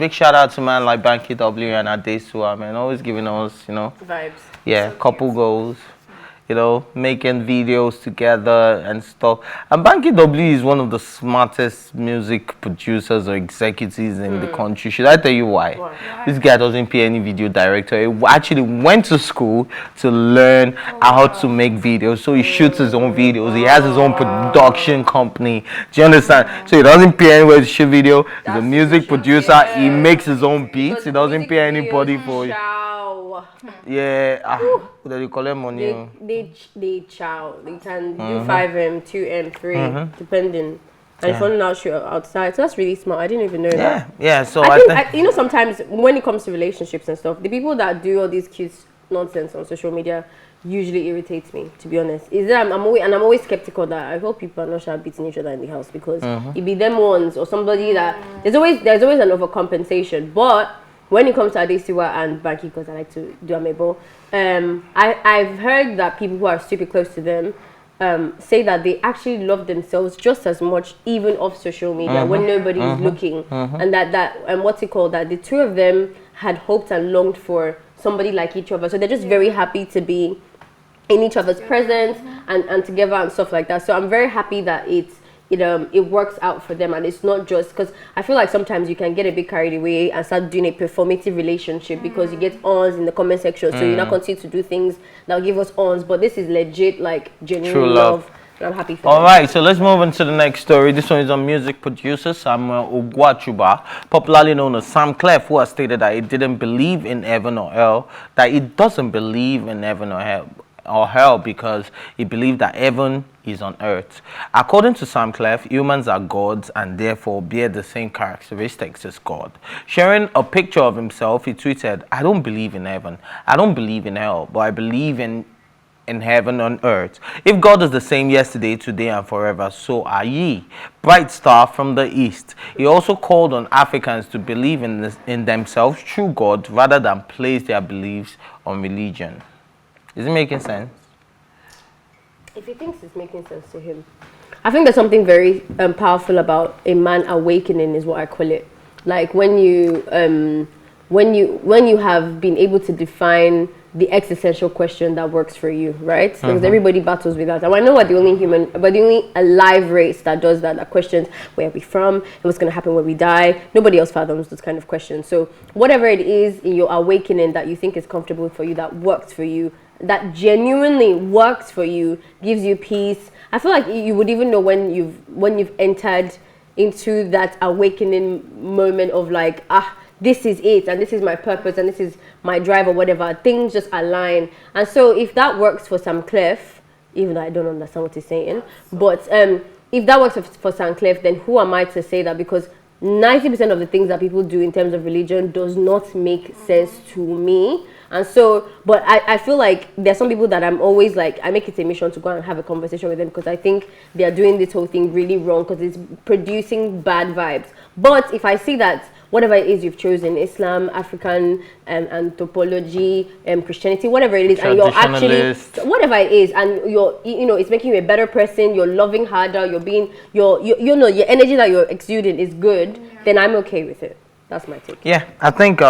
Big shout out to man like Banky W and Adesua, man. Always giving us, vibes. Yeah, so couple goals. Making videos together and stuff. And Banky W is one of the smartest music producers or executives in the country. Should I tell you why? This guy doesn't pay any video director. He actually went to school to learn how to make videos. So he shoots his own videos. He has his own production company. Do you understand? So he doesn't pay anywhere to shoot video. He's a music producer. He makes his own beats. He doesn't pay anybody for it. Yeah, they collect money. They chow. They can do 5M, 2M, 3, depending. And if you're not sure outside, so that's really smart. I didn't even know that. Yeah. So I think sometimes when it comes to relationships and stuff, the people that do all these cute nonsense on social media usually irritates me. To be honest, I'm always skeptical that I hope people are not sure beating each other in the house because it be them ones or somebody that there's always an overcompensation, but. When it comes to Adesiwa and Banky, because I like to do amebo, I've heard that people who are super close to them say that they actually love themselves just as much, even off social media, when nobody is looking, and that that the two of them had hoped and longed for somebody like each other. So they're just very happy to be in each other's presence and together and stuff like that. So I'm very happy that it works out for them, and it's not just because I feel like sometimes you can get a bit carried away and start doing a performative relationship because you get ons in the comment section, so you now continue to do things that'll give us ons, but this is legit, like genuine true love. And I'm happy for all right, so let's move on to the next story. This one is on music producer Samuel Ogwachuba, popularly known as Samklef, who has stated that he didn't believe in heaven or hell, that he doesn't believe in heaven or hell because he believed that heaven is on earth. According to Samklef, humans are gods and therefore bear the same characteristics as God. Sharing a picture of himself, he tweeted, "I don't believe in heaven, I don't believe in hell, but I believe in heaven on earth. If God is the same yesterday, today and forever, so are ye. Bright star from the east." He also called on Africans to believe in themselves through God rather than place their beliefs on religion. Is it making sense? If he thinks it's making sense to him, I think there's something very powerful about a man awakening, is what I call it. Like when you have been able to define the existential question that works for you, right? Because everybody battles with that. And I know we're the only alive race that does that. That questions where are we from and what's going to happen when we die. Nobody else fathoms those kind of questions. So whatever it is in your awakening that you think is comfortable for you, that works for you, that genuinely works for you, gives you peace. I feel like you would even know when you've entered into that awakening moment of like, this is it, and this is my purpose, and this is my drive, or whatever. Things just align. And so if that works for Samklef, even though I don't understand what he's saying, but if that works for Samklef, then who am I to say that? Because 90% of the things that people do in terms of religion does not make sense to me. And so, but I feel like there's some people that I'm always like, I make it a mission to go and have a conversation with them because I think they are doing this whole thing really wrong because it's producing bad vibes. But if I see that whatever it is you've chosen, Islam, African anthropology, Christianity, whatever it is, and you're actually, whatever it is, and you're, it's making you a better person, you're loving harder, you're being, your energy that you're exuding is good, then I'm okay with it. That's my take. Yeah, I think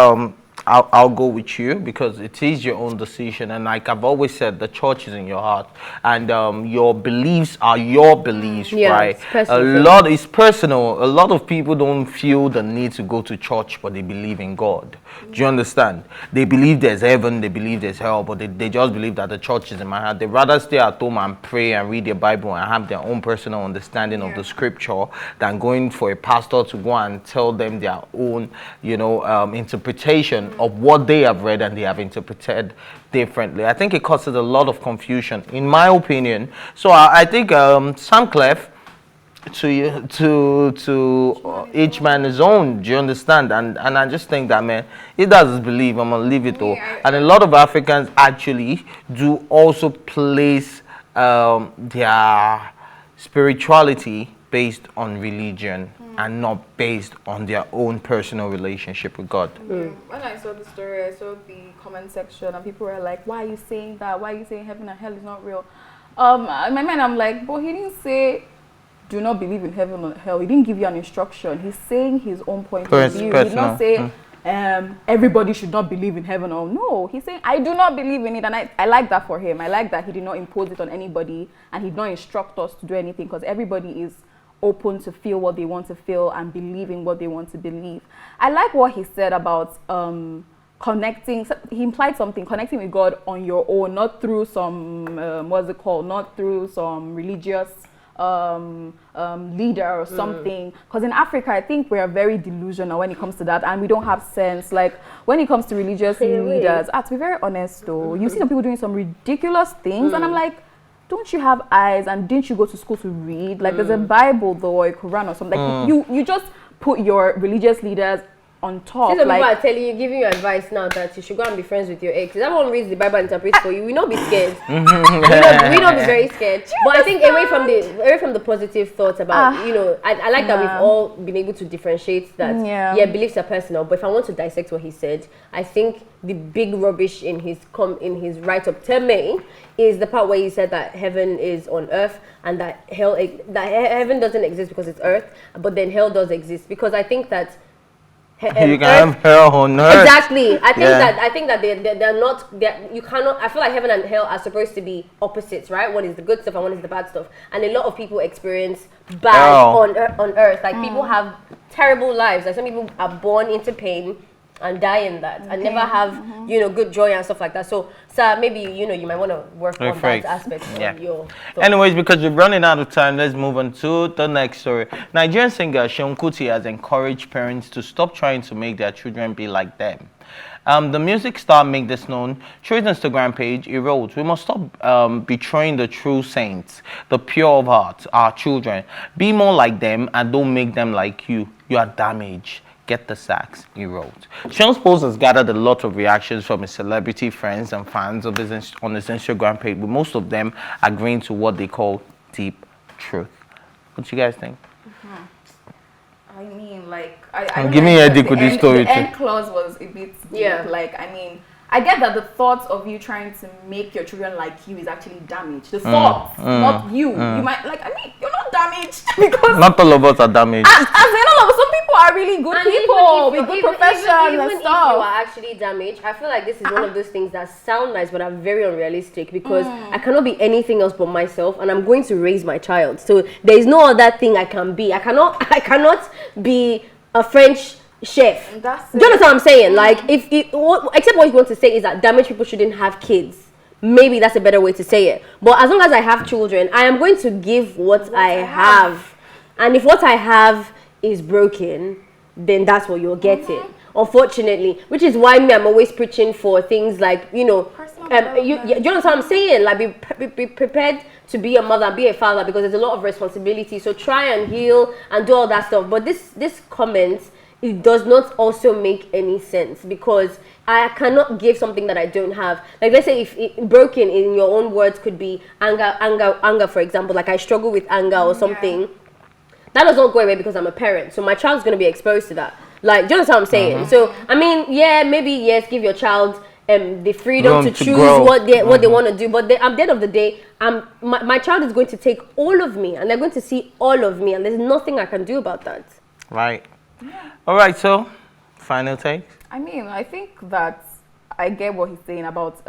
I'll go with you because it is your own decision, and like I've always said, the church is in your heart, and your beliefs are your beliefs, right? It's personal. A lot of people don't feel the need to go to church, but they believe in God. Do you understand? They believe there's heaven, they believe there's hell, but they just believe that the church is in my heart. They rather stay at home and pray and read their Bible and have their own personal understanding of the scripture than going for a pastor to go and tell them their own, interpretation of what they have read and they have interpreted differently. I think it causes a lot of confusion, in my opinion. So I think Samklef, to each man his own. Do you understand? And I just think that, man, he doesn't believe, I'm gonna leave it all. And a lot of Africans actually do also place their spirituality based on religion and not based on their own personal relationship with God. When I saw the story, I saw the comment section and people were like, why are you saying that? Why are you saying heaven and hell is not real? In my mind, I'm like, but he didn't say do not believe in heaven or hell. He didn't give you an instruction. He's saying his own point of view. He did not say everybody should not believe in heaven or no. He's saying I do not believe in it, and I like that for him. I like that he did not impose it on anybody, and he did not instruct us to do anything, because everybody is open to feel what they want to feel and believe in what they want to believe. I like what he said about connecting. He implied something, connecting with God on your own, not through some what's it called, not through some religious leader or something. Because in Africa, I think we are very delusional when it comes to that, and we don't have sense. Like when it comes to religious leaders, to be very honest though, you see some people doing some ridiculous things, and I'm like, don't you have eyes, and didn't you go to school to read? Like there's a Bible though, or a Quran or something. Like you just put your religious leaders on top. See, some people are telling you, giving you advice now that you should go and be friends with your ex. If that one reads the Bible and interprets for you, we not be scared. we not be very scared. But I think away from the positive thoughts about I like that we've all been able to differentiate that. Yeah, beliefs are personal. But if I want to dissect what he said, I think the big rubbish in his write-up to me is the part where he said that heaven is on earth and that heaven doesn't exist because it's earth, but then hell does exist, because I think that you can have hell on earth. Exactly. I think that they're not. You cannot. I feel like heaven and hell are supposed to be opposites, right? One is the good stuff and one is the bad stuff. And a lot of people experience bad on earth. Like people have terrible lives. Like some people are born into pain and die in that, and never have good joy and stuff like that. So maybe you might want to work on that aspect of your thoughts. Anyways, because we're running out of time, let's move on to the next story. Nigerian singer Seun Kuti has encouraged parents to stop trying to make their children be like them. The music star made this known through his Instagram page. He wrote, "We must stop betraying the true saints, the pure of heart, our children. Be more like them and don't make them like you. You are damaged. Get the sacks," he wrote. Sean's post has gathered a lot of reactions from his celebrity friends and fans on his Instagram page, with most of them agreeing to what they call deep truth. What do you guys think? I mean, like, I'm giving you a dick with this story too. The end clause was a bit deep. Like, I mean, I get that the thought of you trying to make your children like you is actually damaged. The thought, not you. You might, like, I mean, you're not damaged because... Not all of us are damaged. As in all of us, some people are really good people with good professions and stuff. If you are actually damaged, I feel like this is one of those things that sound nice but are very unrealistic, because I cannot be anything else but myself, and I'm going to raise my child. So there is no other thing I can be. I cannot be a French chef. Do you understand what I'm saying? Like, except what you want to say is that damaged people shouldn't have kids. Maybe that's a better way to say it. But as long as I have children, I am going to give what I have. And if what I have is broken, then that's what you're getting. Unfortunately, which is why I'm always preaching for things like, do you understand what I'm saying? Like, be prepared to be a mother, be a father, because there's a lot of responsibility. So try and heal and do all that stuff. But this comment, it does not also make any sense, because I cannot give something that I don't have. Like, let's say if broken in your own words could be anger, for example. Like, I struggle with anger or something. That does not go away because I'm a parent. So my child's going to be exposed to that. Like, do you understand what I'm saying? So, I mean, yes, give your child the freedom to choose what they want to do. But at the end of the day, my child is going to take all of me, and they're going to see all of me, and there's nothing I can do about that. Right. All right, so final take. I mean, I think that I get what he's saying about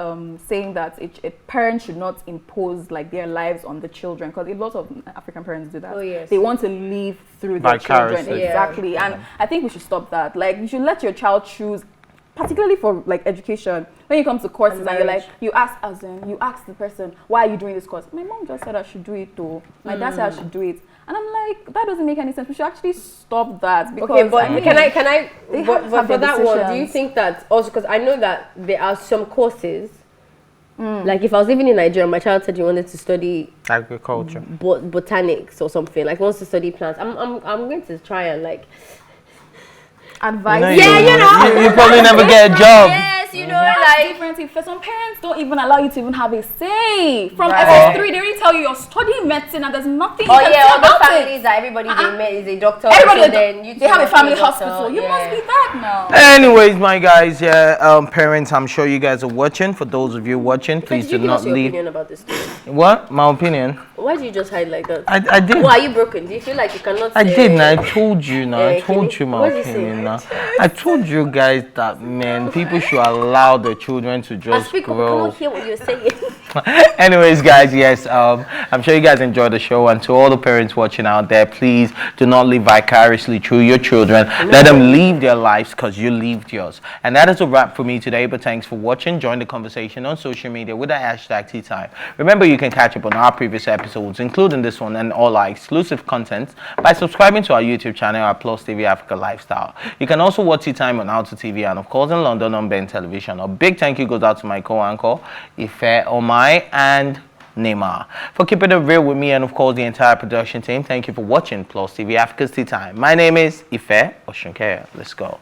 saying that a parent should not impose like their lives on the children, because a lot of African parents do that. Oh, yes. They want to live through their children. Exactly. And I think we should stop that. Like, you should let your child choose, particularly for like education. When you come to courses and you're like, you ask the person, why are you doing this course? My mom just said I should do it though. My dad said I should do it. And I'm like, that doesn't make any sense. We should actually stop that. Because, okay, but can I for that one, do you think that also, because I know that there are some courses, like if I was living in Nigeria, my child said he wanted to study agriculture, botanics or something, like wants to study plants, I'm going to try and like advise. You probably never get a job. Yes, you know, That's like different. If some parents don't even allow you to even have a say. From Right. SS3, they already tell you you're studying medicine and there's nothing you oh can yeah, say all the about families it. that everybody they met is a doctor. Everybody, so then you they have a two family must be doctor, hospital. You yeah. must be that now. Anyways, my guys, parents, I'm sure you guys are watching. For those of you watching, please Did do you give not us your leave. opinion about this story? What? My opinion? Why do you just hide like that? I did. Why are you broken? Do you feel like you cannot I say? did, now. I told you now. I told Kini, you my what did you say? opinion now. I told you guys that, man, people should allow their children to I just speak up, I grow. cannot hear what you're saying. Anyways, guys, yes, I'm sure you guys enjoyed the show. And to all the parents watching out there, please do not live vicariously through your children. Let them live their lives because you lived yours. And that is a wrap for me today. But thanks for watching. Join the conversation on social media with the hashtag TEATIME. Remember, you can catch up on our previous episodes, including this one and all our exclusive content, by subscribing to our YouTube channel at PlusTvAfrica Lifestyle. You can also watch TEATIME on Alto TV and, of course, in London on Ben Television. A big thank you goes out to my co-anchor, Ife Omai and Neymar, for keeping it real with me and, of course, the entire production team. Thank you for watching PlusTvAfrica's TEATIME. My name is Ife Oshunkeye. Let's go.